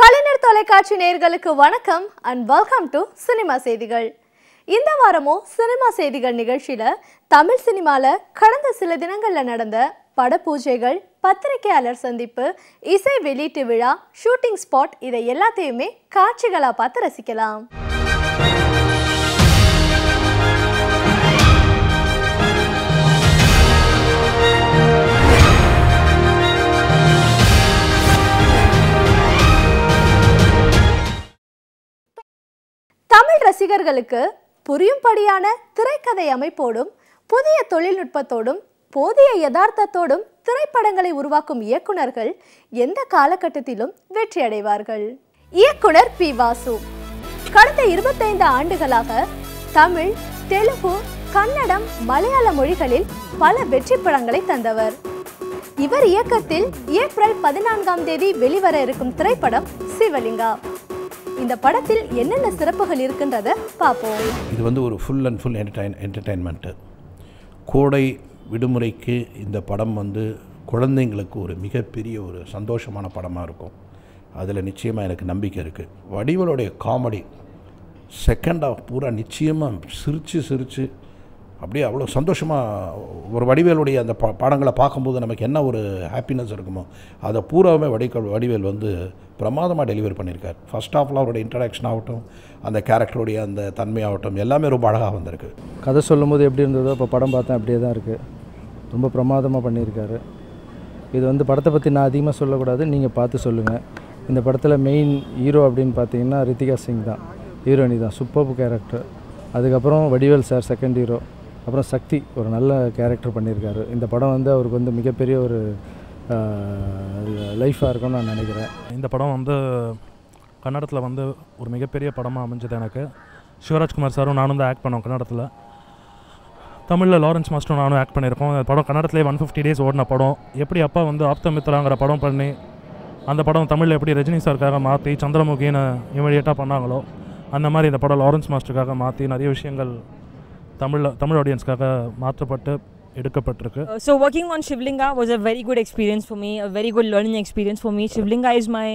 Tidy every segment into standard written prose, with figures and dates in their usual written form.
கலைஞர் தொலைக்காட்சி நேயர்களுக்கு வணக்கம் and welcome to சினிமா செய்திகள். இந்த வாரமோ சினிமா செய்திகள் நிகழ்ச்சியில தமிழ் சினிமால கடந்த சில தினங்கள்ல நடந்த பட பூஜைகள், பத்திரிகையாளர் சந்திப்பு, இசை வெளியீட்டு விழா, ஷூட்டிங் ஸ்பாட் இதை எல்லாத்தையுமே காட்சிகளா பார்த்து ரசிக்கலாம். தமிழ் ரசிகர்களுக்கு புரியும்படியான திரைக்கதை அமைப்போடும் புதிய தொழில்நுட்பத்தோடும் போதிய யதார்த்தத்தோடும் திரைப்படங்களை உருவாக்கும் இயக்குனர்கள் எந்த காலகட்டத்திலும் வெற்றி அடைவார்கள். இயக்குனர் பி. வாசு கடந்த 25 ஆண்டுகளாக தமிழ், தெலுங்கு, கன்னடம், மலையாள மொழிகளில் பல வெற்றி படங்களை தந்தவர். இவர் இயக்கத்தில் ஏப்ரல் 14ஆம் தேதி வெளிவர இருக்கும் திரைப்படம் சிவலிங்கா. இந்த படத்தில் என்னென்ன சிறப்புகள் இருக்கின்றத பார்ப்போம். இது ஒரு ஃபுல் அண்ட் ஃபுல் என்டர்டெயின்மெண்ட்டு. கோடை விடுமுறைக்கு இந்த படம் குழந்தைங்களுக்கு ஒரு மிகப்பெரிய ஒரு சந்தோஷமான படமாக இருக்கும். அதில் நிச்சயமாக எனக்கு நம்பிக்கை இருக்குது. வடிவேலுடைய காமெடி செகண்ட் ஆஃப் பூரா நிச்சயமாக சிரித்து அப்படியே அவ்வளோ சந்தோஷமாக ஒரு வடிவேலுடைய அந்த படங்களை பார்க்கும்போது நமக்கு என்ன ஒரு ஹாப்பினஸ் இருக்குமோ அதை பூராவே வடிவேல் பிரமாதமாக டெலிவர் பண்ணியிருக்கார். ஃபர்ஸ்ட் ஆஃபில் அவருடைய இன்ட்ரடக்ஷன் ஆகட்டும், அந்த கேரக்டருடைய அந்த தன்மையாகட்டும் எல்லாமே ரொம்ப அழகாக வந்திருக்கு. கதை சொல்லும்போது எப்படி இருந்ததோ இப்போ படம் பார்த்தேன் அப்படியே தான் இருக்குது. ரொம்ப பிரமாதமாக பண்ணியிருக்காரு. இது படத்தை பற்றி நான் அதிகமாக சொல்லக்கூடாது, நீங்கள் பார்த்து சொல்லுங்கள். இந்த படத்தில் மெயின் ஹீரோ அப்படின்னு பார்த்தீங்கன்னா ரித்திகா சிங் தான், ஹீரோயினி தான், சூப்பர் கேரக்டர். அதுக்கப்புறம் வடிவேல் சார் செகண்ட் ஹீரோ, அப்புறம் சக்தி ஒரு நல்ல கேரக்டர் பண்ணியிருக்காரு. இந்த படம் அவருக்கு மிகப்பெரிய ஒரு லைஃபாக இருக்கும்னு நான் நினைக்கிறேன். இந்த படம் கன்னடத்தில் ஒரு மிகப்பெரிய படமாக அமைஞ்சது எனக்கு. சிவராஜ்குமார் சாரும் நானும் தான் ஆக்ட் பண்ணோம் கன்னடத்தில். தமிழில் லாரன்ஸ் மாஸ்டரும் நானும் ஆக்ட் பண்ணியிருக்கோம். அந்த படம் கன்னடத்துலேயே 150 days ஓடின படம். எப்படி அப்பா ஆப்தமித்ராங்கிற படம் பண்ணி அந்த படம் தமிழில் எப்படி ரஜினி சாருக்காக மாற்றி சந்திரமுகின்னு இமீடியட்டாக பண்ணாங்களோ அந்த மாதிரி இந்த படம் லாரன்ஸ் மாஸ்டருக்காக மாற்றி நிறைய விஷயங்கள் தமிழ் ஆடியன்ஸ்க்காக மாற்றப்பட்டு எடுக்கப்பட்டிருக்கு. So working on Shivlinga was a very good experience for me, a very good learning experience for me. Shivlinga is my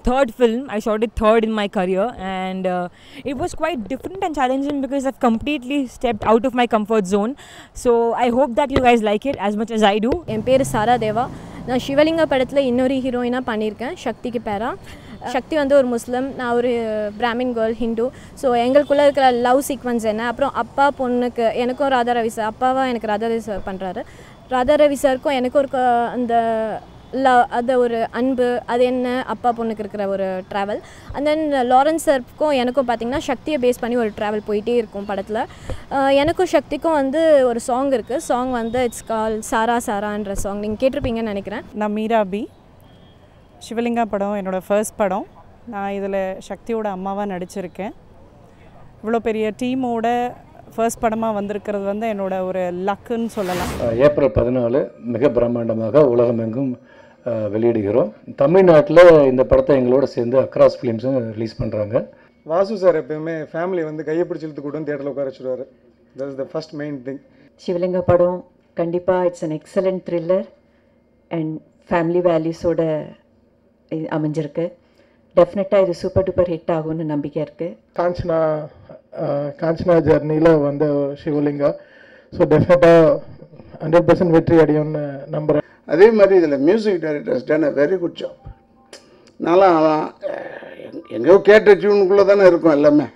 third film. I shot it third in my career, and it was quite different and challenging because I've completely stepped out of my comfort zone. So I hope that you guys like it as much as I do. என் பேர் சாரா தேவா. நான் சிவலிங்கா படத்தில் இன்னொரு ஹீரோயினாக பண்ணியிருக்கேன், சக்திக்கு பேரா. சக்தி ஒரு முஸ்லீம், நான் ஒரு பிராமின் கேர்ள், ஹிந்து. ஸோ எங்களுக்குள்ளே இருக்கிற லவ் சீக்வன்ஸ் என்ன, அப்புறம் அப்பா பொண்ணுக்கு எனக்கும் ராதா ரவி சார், அப்பாவா எனக்கு ராதா ரவி சார் பண்ணுறாரு. ராதா ரவி சாருக்கும் எனக்கும் ஒரு அந்த அது ஒரு அன்பு, அது என்ன அப்பா பொண்ணுக்கு இருக்கிற ஒரு ட்ராவல். அண்ட் தென் லாரன்ஸ் சாருக்கும் எனக்கும் பார்த்திங்கன்னா சக்தியை பேஸ் பண்ணி ஒரு ட்ராவல் போயிட்டே இருக்கும் படத்தில். எனக்கும் சக்திக்கும் ஒரு சாங் இருக்குது. சாங் இட்ஸ் கால் சாரா சாரான்ற சாங், நீங்கள் கேட்டிருப்பீங்கன்னு நினைக்கிறேன். நான் மீரா பி. சிவலிங்கா படம் என்னோடய ஃபர்ஸ்ட் படம். நான் இதில் சக்தியோட அம்மாவாக நடிச்சிருக்கேன். இவ்வளோ பெரிய டீமோட ஃபர்ஸ்ட் படமாக வந்திருக்கிறது என்னோட ஒரு லக்குன்னு சொல்லலாம். ஏப்ரல் 14 மிக பிரம்மாண்டமாக உலகமெங்கும் வெளியிடுகிறோம். தமிழ்நாட்டில் இந்த படத்தை எங்களோட சேர்ந்து அக்ராஸ் ஃபிலிம்ஸும் ரிலீஸ் பண்ணுறாங்க. வாசு சார் எப்பயுமே ஃபேமிலி கையை பிடிச்சி இழுத்து கூட்டம் தியேட்டரில் உட்கார வச்சுருவார். That is the first main thing. Shivalinga படம் கண்டிப்பாக it's an excellent thriller and family வேல்யூஸோட அமைஞ்சிருக்கு. டெஃபினட்டாக இது சூப்பர் டூப்பர் ஹிட் ஆகும்னு நம்பிக்கை இருக்குது. காஞ்சனா ஜர்னியில் சிவலிங்கா, ஸோ டெஃபினட்டாக 100% வெற்றி அடையும்னு நம்புகிறேன். அதே மாதிரி இதில் music directors done a very good job. நல்லா எங்கேயோ கேட்ட டியூனுக்குள்ளே தானே இருக்கும் எல்லாமே,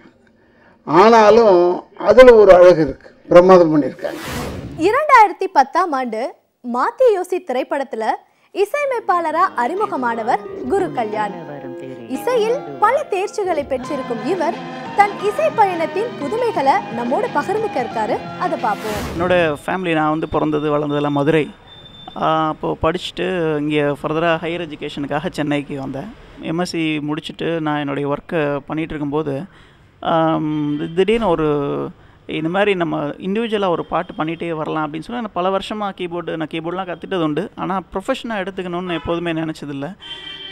ஆனாலும் அதில் ஒரு அழகு இருக்குது, பிரமாதம் பண்ணியிருக்காங்க. 2010ஆம் ஆண்டு மாத்தி யோசி திரைப்படத்தில் இசையமைப்பாளரா அறிமுகமானவர் குரு கல்யாண். இசையில் பல தேர்ச்சிகளை பெற்றிருக்கும் இவர் தன் இசை பயணத்தின் புதுமைகளை நம்மோடு பகிர்ந்துக்க இருக்காரு. அதை பார்ப்போம். என்னோட ஃபேமிலி, நான் பிறந்தது வளர்ந்ததெல்லாம் மதுரை. அப்போது படிச்சுட்டு இங்கே ஃபர்தராக ஹையர் எஜுகேஷனுக்காக சென்னைக்கு வந்தேன். எம்எஸ்சி முடிச்சுட்டு நான் என்னுடைய ஒர்க்கை பண்ணிகிட்டு இருக்கும்போது திடீர்னு இந்த மாதிரி நம்ம இண்டிவிஜுவலாக ஒரு பாட்டு பண்ணிகிட்டே வரலாம் அப்படின்னு சொல்லி நான் பல வருஷமாக நான் கீபோர்டெலாம் கற்றுட்டது உண்டு. ஆனால் ப்ரொஃபஷனாக எடுத்துக்கணும்னு எப்போதுமே நினச்சதில்லை.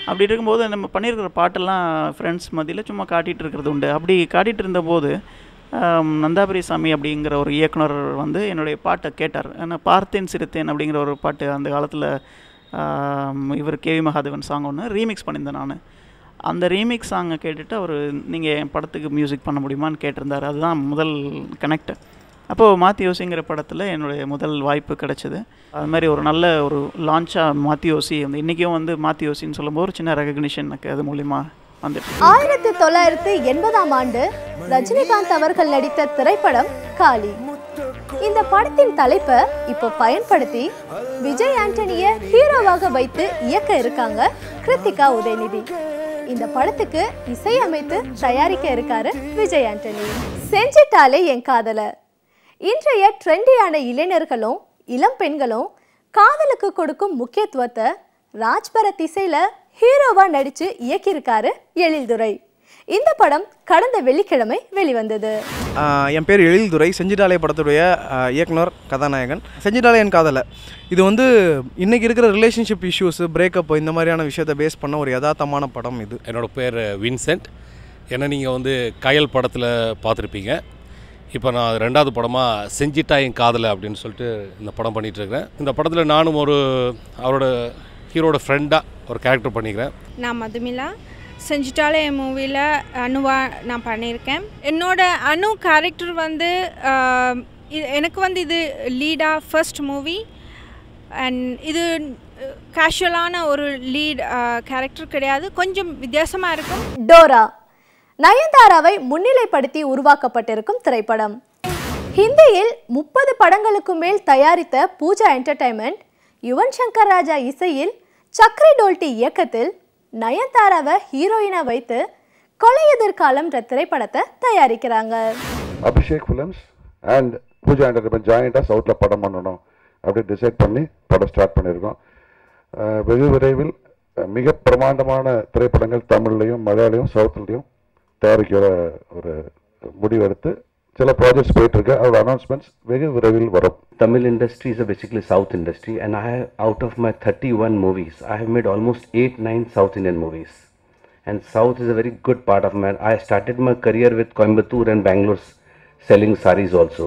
அப்படி இருக்கும்போது நம்ம பண்ணியிருக்கிற பாட்டெல்லாம் ஃப்ரெண்ட்ஸ் மத்தியில் சும்மா காட்டிகிட்டு இருக்கிறது உண்டு. அப்படி காட்டிகிட்டு இருந்தபோது நந்தாபுரி சாமி அப்படிங்கிற ஒரு இயக்குனர் என்னுடைய பாட்டை கேட்டார். நான் பார்த்தேன் சிரித்தேன் அப்படிங்கிற ஒரு பாட்டு அந்த காலத்தில் இவர் கேவி மகாதேவன் சாங் ஒன்று ரீமிக்ஸ் பண்ணியிருந்தேன் நான். அந்த ரீமிக்ஸ் சாங்கை கேட்டுட்டு அவர் நீங்கள் என் படத்துக்கு மியூசிக் பண்ண முடியுமான்னு கேட்டிருந்தார். அதுதான் முதல் கனெக்ட். அப்போது மாத்தியோசிங்கிற படத்தில் என்னுடைய முதல் வாய்ப்பு கிடச்சிது. அது மாதிரி ஒரு நல்ல ஒரு லான்ச்சாக மாத்தியோசி வந்து இன்றைக்கும் வந்து மாத்தியோசின்னு சொல்லும்போது ஒரு சின்ன ரெகக்னிஷன் எனக்கு அது மூலிமா வந்துட்டு. 1980ஆம் ஆண்டு ரஜினிகாந்த் அவர்கள் நடித்த திரைப்படம் காளி. இந்த படத்தின் தலைப்பை இப்போ பயன்படுத்தி விஜய் ஆண்டனிய ஹீரோவாக வைத்து இயக்க இருக்காங்க கிருத்திகா உதயநிதி. இந்த படத்துக்கு இசையமைத்து தயாரிக்க இருக்காரு விஜய் ஆண்டனி. செஞ்சிட்டாலே என் காதல. இன்றைய ட்ரெண்டியான இளைஞர்களும் இளம் பெண்களும் காதலுக்கு கொடுக்கும் முக்கியத்துவத்தை ராஜ்பரத் இசையில ஹீரோவா நடிச்சு இயக்கியிருக்காரு எழில்துரை. இந்த படம் கடந்த வெள்ளிக்கிழமை வெளிவந்தது. என் பேர் எழில்துரை, செஞ்சிட்டாலே படத்துடைய இயக்குனர், கதாநாயகன். செஞ்சிட்டாலே என் காதலை இது வந்து இன்றைக்கி இருக்கிற ரிலேஷன்ஷிப் இஷ்யூஸு, பிரேக்கப் இந்த மாதிரியான விஷயத்தை பேஸ் பண்ண ஒரு யதார்த்தமான படம் இது. என்னோடய பேர் வின்சென்ட். ஏன்னா நீங்கள் வந்து கயல் படத்தில் பார்த்துருப்பீங்க. இப்போ நான் 2வது படமாக செஞ்சிட்டா என் காதலை அப்படின்னு சொல்லிட்டு இந்த படம் பண்ணிகிட்ருக்கிறேன். இந்த படத்தில் நானும் அவரோட ஹீரோட ஃப்ரெண்டாக ஒரு கேரக்டர் பண்ணிக்கிறேன். நான் மதுமிலா. செஞ்சிட்டாலே என் மூவியில் அனுவா நான் பண்ணியிருக்கேன். என்னோட அனு கேரக்டர் வந்து எனக்கு வந்து இது லீடாக ஃபர்ஸ்ட் மூவி. அண்ட் இது கேஷுவலான ஒரு லீட் கேரக்டர் கிடையாது, கொஞ்சம் வித்தியாசமாக இருக்கும். டோரா நயன்தாராவை முன்னிலைப்படுத்தி உருவாக்கப்பட்டிருக்கும் திரைப்படம். ஹிந்தியில் 30 படங்களுக்கு மேல் தயாரித்த பூஜா என்டர்டைன்மெண்ட் யுவன் சங்கர் ராஜா இசையில் சக்ரி டோல்டி இயக்கத்தில் நயன்தாராவை ஹீரோயினா வைத்து கொலை எதிர்காலம் திரைப்படத்தை தயாரிக்கிறாங்க. Abhishek films and Pooja entertainment ஜாயிண்டாக சவுத்தில் படம் பண்ணணும் அப்படி டிசைட் பண்ணி படம் ஸ்டார்ட் பண்ணியிருக்கோம். வெகு விரைவில் மிக பிரமாண்டமான திரைப்படங்கள் தமிழ்லையும் மலையாளையும் சவுத்துலையும் தயாரிக்கிற ஒரு முடிவெடுத்து சில ப்ராஜெக்ட்ஸ் போயிட்டுருக்கு. அதோட அனௌன்ஸ்மெண்ட்ஸ் வெகு விரைவில் வரும். Tamil industry is basically South industry, and out of my 31 movies, I have made almost 8-9 South Indian movies. And South is a very good part of I started my career with Coimbatore and Bangalore selling saris also.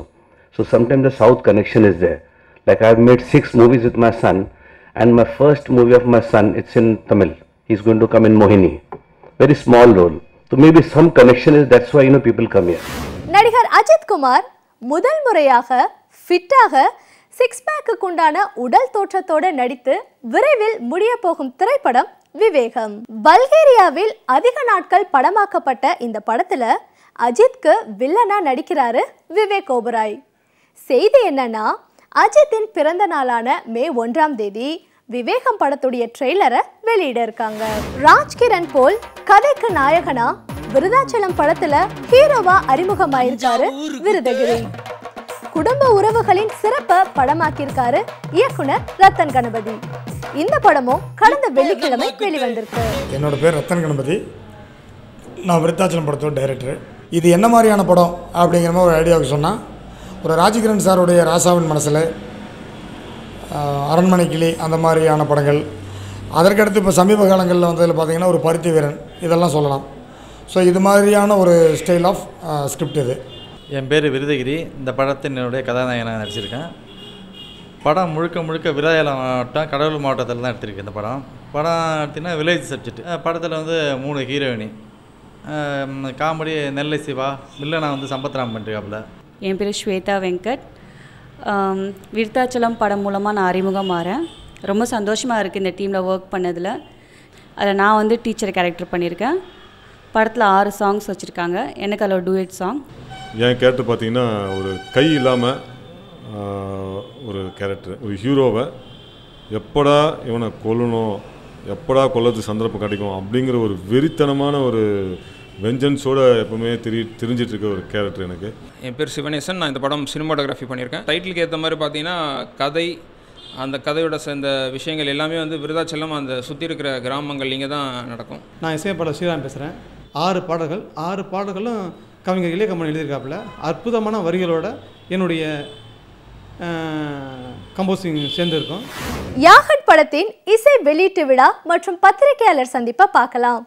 So sometimes the South connection is there. Like I have made 6 movies with my son, and my first movie of my son, it's in Tamil. He's going to come in Mohini. Very small role. So maybe some connection is, that's why people come here. நடிகர் அஜித் குமார் முதல் முறையாக ஃபிட்டாக 6 பேக்குக்கு உண்டான உடல் தோற்றத்தோடு நடித்து விரைவில் முடிய போகும் திரைப்படம் விவேகம். பல்கேரியாவில் அதிக நாட்கள் படமாக்கப்பட்ட இந்த படத்துல அஜித்க்கு வில்லனா நடிக்கிறாரு விவேக் ஓபராய். செய்தி என்னன்னா, அஜித்தின் பிறந்த நாளான மே 1ஆம் தேதி விவேகம் படத்துடைய ட்ரெய்லரை வெளியிட இருக்காங்க. ராஜ்கிரண் போல் கதைக்கு நாயகனா விருதாச்சலம் படத்துல ஹீரோவா அறிமுகமாயிருக்காரு விருதகிரி. குடும்ப உறவுகளின் சிறப்பை படமாக்கியிருக்காரு இயக்குனர் ரத்தன் கணபதி. இந்த படமும் கடந்த வெள்ளிக்கிழமை வெளிவந்திருக்கு. என்னோட பேர் ரத்தன் கணபதி. நான் விருத்தாச்சலம் படத்தோட டைரக்டர். இது என்ன மாதிரியான படம் அப்படிங்கிற மாதிரி ஒரு ஐடியாவுக்கு சொன்னால், ஒரு ராஜகிரண் சாருடைய ராசாவின் மனசில், அரண்மனை கிளி அந்த மாதிரியான படங்கள், அதற்கடுத்து இப்போ சமீப காலங்களில் வந்ததில் பார்த்திங்கன்னா ஒரு பருத்தி வீரன், இதெல்லாம் சொல்லலாம். ஸோ இது மாதிரியான ஒரு ஸ்டைல் ஆஃப் ஸ்கிரிப்ட் இது. என் பேர் விருதகிரி. இந்த படத்தின் என்னுடைய கதாநாயகனாக நடிச்சிருக்கேன். படம் முழுக்க விருதாச்சலம் மாவட்டம், கடலூர் மாவட்டத்தில் தான் எடுத்திருக்கேன். இந்த படம் எடுத்திங்கன்னா வில்லேஜ் சப்ஜெக்ட். படத்தில் வந்து 3 ஹீரோயினி. காமெடி நெல்லை சிவா, வில்லனா வந்து சம்பத்ராம் பண்ணிருக்காப்புல. என் பேர் ஸ்வேதா வெங்கட். விருத்தாச்சலம் படம் மூலமாக நான் அறிமுகம் ஆகிறேன். ரொம்ப சந்தோஷமாக இருக்குது இந்த டீமில் ஒர்க் பண்ணதில். அதில் நான் வந்து டீச்சர் கேரக்டர் பண்ணியிருக்கேன். படத்தில் 6 சாங்ஸ் வச்சுருக்காங்க. எனக்கு அதில் ஒரு டூயட் சாங். என் கேரக்டர் பார்த்திங்கன்னா ஒரு கை இல்லாமல் ஒரு கேரக்டர். ஒரு ஹீரோவை எப்படா இவனை கொல்லணும், எப்படா கொல்லத்துக்கு சந்தர்ப்பம் கிடைக்கும் அப்படிங்கிற ஒரு வெறித்தனமான ஒரு வெஞ்சன்ஸோடு எப்போவுமே தெரிஞ்சிட்ருக்க ஒரு கேரக்டர் எனக்கு. என் பேர் சிவனேசன். நான் இந்த படம் சினிமாட்டோகிராஃபி பண்ணியிருக்கேன். டைட்டிலுக்கு ஏற்ற மாதிரி பார்த்தீங்கன்னா கதை, அந்த கதையோட சேர்ந்த விஷயங்கள் எல்லாமே வந்து விருதாச்சலம் அந்த சுற்றி இருக்கிற கிராமங்கள் இங்கே தான் நடக்கும். நான் இசையப்பாளர் ஸ்ரீராம் பேசுகிறேன். 6 பாடல்களும் கவிஞர் இளையகம்மன் எழுதியிருக்காப்புல. அற்புதமான வரிகளோட என்னுடைய கம்போசிங் சேர்ந்துருக்கும். யாகட் படத்தின் இசை வெளியீட்டு விழா மற்றும் பத்திரிகையாளர் சந்திப்பை பார்க்கலாம்.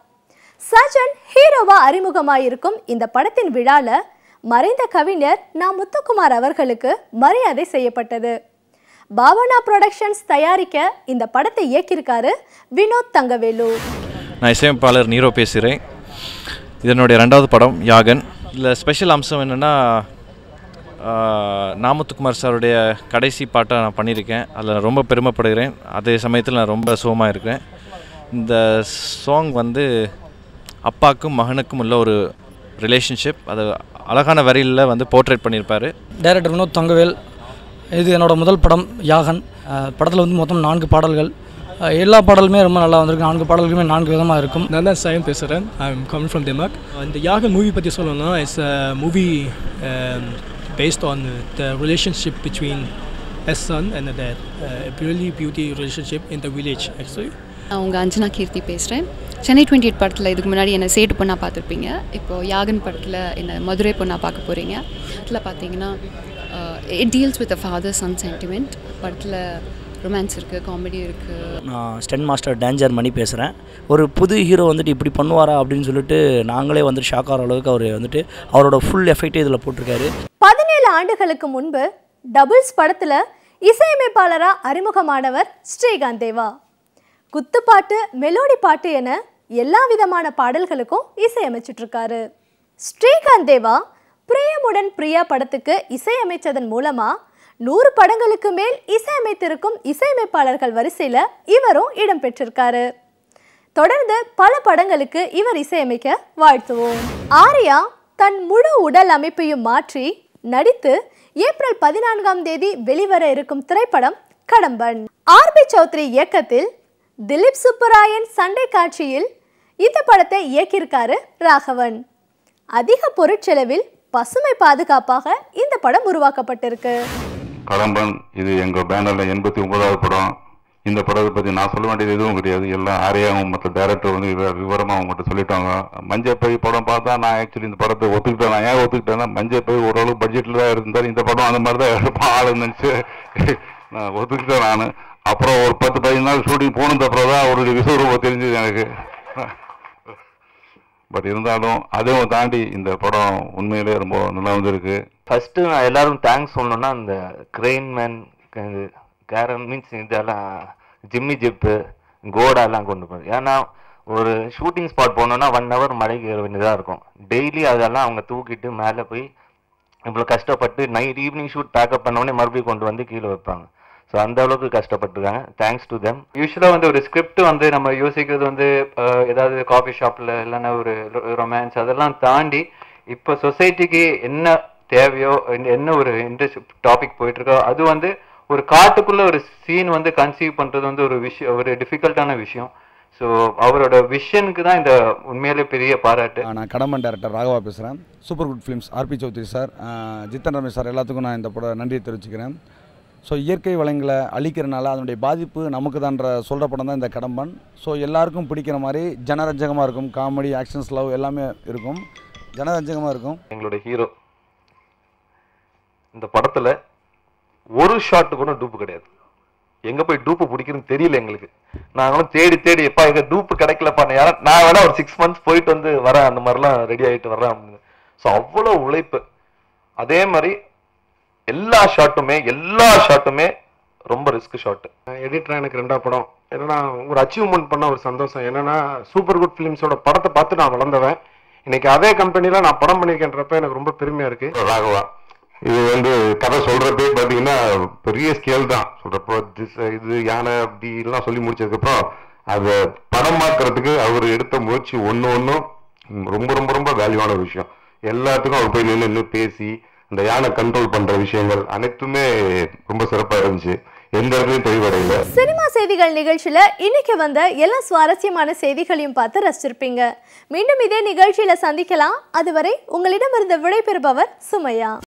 சஜன் ஹீரோவா அறிமுகமாயிருக்கும் இந்த படத்தின் விழால மறைந்த கவிஞர் நா. முத்துக்குமார் அவர்களுக்கு மரியாதை செய்யப்பட்டது. பாவனா புரொடக்ஷன்ஸ் தயாரிக்க இந்த படத்தை இயக்கியிருக்காரு வினோத் தங்கவேலு. நான் இசையமைப்பாளர் நீரோ பேசுகிறேன். இது என்னுடைய 2வது படம் யாகன். இதில் ஸ்பெஷல் அம்சம் என்னென்னா நாமத்துக்குமார் சாருடைய கடைசி பாட்டை நான் பண்ணியிருக்கேன். அதில் ரொம்ப பெருமைப்படுகிறேன். அதே சமயத்தில் நான் ரொம்ப சோகமாக இருக்கிறேன். இந்த சாங் வந்து அப்பாவுக்கும் மகனுக்கும் உள்ள ஒரு ரிலேஷன்ஷிப், அது அழகான வரியில் வந்து போர்ட்ரேட் பண்ணியிருப்பார். டைரக்டர் வினோத் தங்கவேல். இது என்னோடய முதல் படம் யாகன். படத்தில் வந்து மொத்தம் 4 பாடல்கள். எல்லா பாடலுமே ரொம்ப நல்லா வந்திருக்கு. 4 பாடல்களுமே 4 விதமாக இருக்கும். நான் தான் சாயம் பேசுகிறேன். I am coming from Denmark. இந்த யாகன் மூவி பற்றி சொல்லணும்னா it's a movie based on the relationship between a son and a dad. A really beauty relationship in the village actually. நான் உங்கள் அஞ்சனா கீர்த்தி பேசுகிறேன். சென்னை 28 படத்தில் இதுக்கு முன்னாடி என்னை சேட்டு பொண்ணாக பார்த்துருப்பீங்க. இப்போது யாகன் படத்தில் என்னை மதுரை பொண்ணாக பார்க்க போகிறீங்க. இதில் பார்த்தீங்கன்னா it deals with a father son sentiment. படத்தில் ரொமான்ஸ் இருக்குது, காமெடி இருக்குது. நான் ஸ்டென் மாஸ்டர் டேஞ்சர் மணி பேசுகிறேன். ஒரு புது ஹீரோ வந்துட்டு இப்படி பண்ணுவாரா அப்படின்னு சொல்லிட்டு நாங்களே வந்துட்டு ஷாக் ஆகிற அளவுக்கு அவர் வந்துட்டு அவரோட ஃபுல் எஃபெக்ட் இதில் போட்டிருக்காரு. 17 ஆண்டுகளுக்கு முன்பு டபுள்ஸ் படத்தில் இசையமைப்பாளராக அறிமுகமானவர் ஸ்ரீகாந்த் தேவா. குத்துப்பாட்டு, மெலோடி பாட்டு என எல்லா விதமான பாடல்களுக்கும் இசையமைச்சிட்ருக்காரு. ஸ்ரீகாந்த் தேவா பிரியமுடன் பிரியா படத்துக்கு இசையமைச்சதன் மூலமாக 100 படங்களுக்கு மேல் இசையமைத்திருக்கும் இசையமைப்பாளர்கள் வரிசையில் இவரும் இடம் பெற்றிருக்காரு. தொடர்ந்து பல படங்களுக்கு இவர் இசையமைக்க வாழ்த்துவோம். ஆர்யா தன் முழு உடல் அமைப்பையும் மாற்றி நடித்து ஏப்ரல் 14ஆம் தேதி வெளிவர இருக்கும் திரைப்படம் கடம்பன். ஆர்பி சௌத்ரி இயக்கத்தில் திலீப் சுப்பராயன் சண்டை காட்சியில் இந்த படத்தை இயக்கியிருக்காரு ராகவன். அதிக பொருட்செலவில் பசுமை பாதுகாப்பாக இந்த படம் உருவாக்கப்பட்டிருக்கு. கடம்பன் இது எங்கள் பேனரில் 89வது படம். இந்த படத்தை பற்றி நான் சொல்ல வேண்டியது எதுவும் கிடையாது. எல்லாம் ஆரியாவும் மற்ற டேரக்டர் வந்து விவரமாக அவங்ககிட்ட சொல்லிட்டாங்க. மஞ்சப்பை படம் பார்த்தா நான் ஆக்சுவலி இந்த படத்தை ஒத்துக்கிட்டேன். நான் ஏன் ஒத்துக்கிட்டேன்னா மஞ்சப்பை ஓரளவு பட்ஜெட்டில் தான் இருந்தார். இந்த படம் அந்த மாதிரி தான் எடுப்பான் ஆளுன்னு நினச்சி நான் ஒத்துக்கிட்டேன். நான் அப்புறம் ஒரு 10-15 நாள் ஷூட்டிங் போனது அப்புறம் தான் அவருடைய விஸ்வரூபம் தெரிஞ்சது எனக்கு. பட் இருந்தாலும் அதையும் தாண்டி இந்த படம் உண்மையிலே ரொம்ப நல்லா வந்திருக்கு. ஃபஸ்ட்டு நான் எல்லாரும் தேங்க்ஸ் சொல்லணும்னா அந்த கிரெயின் மேன் கேரன் மீன்ஸ் இதெல்லாம் ஜிம்மி ஜிப்பு கோடாலாம் கொண்டு போகுது. ஏன்னா ஒரு ஷூட்டிங் ஸ்பாட் போனோன்னா 1 hour மழைக்கு ஏற வேண்டியதாக இருக்கும். டெய்லி அதெல்லாம் அவங்க தூக்கிட்டு மேலே போய் இவ்வளோ கஷ்டப்பட்டு நைட் ஈவினிங் ஷூட் பேக்கப் பண்ணோடனே மறுபடியும் கொண்டு வந்து கீழே வைப்பாங்க. ஸோ அந்த அளவுக்கு கஷ்டப்பட்டுருக்காங்க. Thanks to them. யூஸ்வலாக வந்து ஒரு ஸ்கிரிப்ட் வந்து நம்ம யோசிக்கிறது வந்து ஏதாவது காஃபி ஷாப்பில் இல்லைன்னா ஒரு ரொமான்ஸ் அதெல்லாம் தாண்டி இப்போ சொசைட்டிக்கு என்ன தேவையோ என்ன ஒரு இன்ட்ரெஸ்ட் டாபிக் போயிட்டுருக்கோ அது வந்து ஒரு காட்டுக்குள்ளே ஒரு சீன் வந்து கன்சீவ் பண்ணுறது வந்து ஒரு டிஃபிகல்ட்டான விஷயம். ஸோ அவரோட விஷனுக்கு தான் இந்த உண்மையிலே பெரிய பாராட்டு. நான் கடம்பன் டைரக்டர் ராகவா பேசுகிறேன். Super good films RB Choudhary sir, Jithan Ramesh sir எல்லாத்துக்கும் நான் இந்த படம் நன்றி தெரிவிச்சுக்கிறேன். ஸோ இயற்கை வளங்களை அழிக்கிறனால அதனுடைய பாதிப்பு நமக்கு தான்ற சொல்கிற படம் தான் இந்த கடம்பன். ஸோ எல்லாருக்கும் பிடிக்கிற மாதிரி ஜனரஞ்சகமாக இருக்கும். காமெடி, ஆக்ஷன்ஸ், லவ் எல்லாமே இருக்கும். ஜனரஞ்சகமாக இருக்கும். எங்களுடைய ஹீரோ இந்த படத்தில் ஒரு ஷாட்டு கூட டூப்பு கிடையாது. எங்கே போய் டூப்பு பிடிக்குதுன்னு தெரியல எங்களுக்கு. நாங்களும் தேடி எப்பா எங்க டூப்பு கிடைக்கலப்பா, நான் வேணா ஒரு 6 months போயிட்டு வந்து வரேன், அந்த மாதிரிலாம் ரெடி ஆகிட்டு வரேன் அப்படின்னு. ஸோ அவ்வளோ உழைப்பு. அதே மாதிரி எல்லா ஷாட்டுமே ரொம்ப ரிஸ்க் ஷாட்டு. எடிட்டராக எனக்கு 2ஆவது படம் என்னன்னா ஒரு அச்சீவ்மெண்ட் பண்ண ஒரு சந்தோஷம். என்னன்னா சூப்பர் குட் ஃபிலிம்ஸோட படத்தை பார்த்து நான் வளர்ந்தவன். இன்னைக்கு அதே கம்பெனியில் நான் படம் பண்ணியிருக்கேன்றப்ப எனக்கு ரொம்ப பெருமையாக இருக்குது. ராகவா இது வந்து கதை சொல்கிறப்பே பார்த்தீங்கன்னா பெரிய ஸ்கேல் தான் சொல்கிறப்போ இது யானை அப்படி எல்லாம் சொல்லி முடிச்சதுக்கப்புறம் அதை படமாக்குறதுக்கு அவர் எடுத்த முயற்சி ஒன்றும் ரொம்ப ரொம்ப ரொம்ப வேல்யூவான விஷயம். எல்லாத்துக்கும் அவர் போய் நின்று பேசி அந்த யானை கண்ட்ரோல் பண்ற விஷயங்கள் அனைத்துமே ரொம்ப சிறப்பாக இருந்துச்சு. எந்த இடத்துலையும் தொய்வடையில. சினிமா செய்திகள் நிகழ்ச்சியில இன்னைக்கு வந்த எல்லா சுவாரஸ்யமான செய்திகளையும் பார்த்து ரசிச்சிருப்பீங்க. மீண்டும் இதே நிகழ்ச்சியில சந்திக்கலாம். அதுவரை உங்களிடமிருந்து விடைபெறுபவர் சுமையா.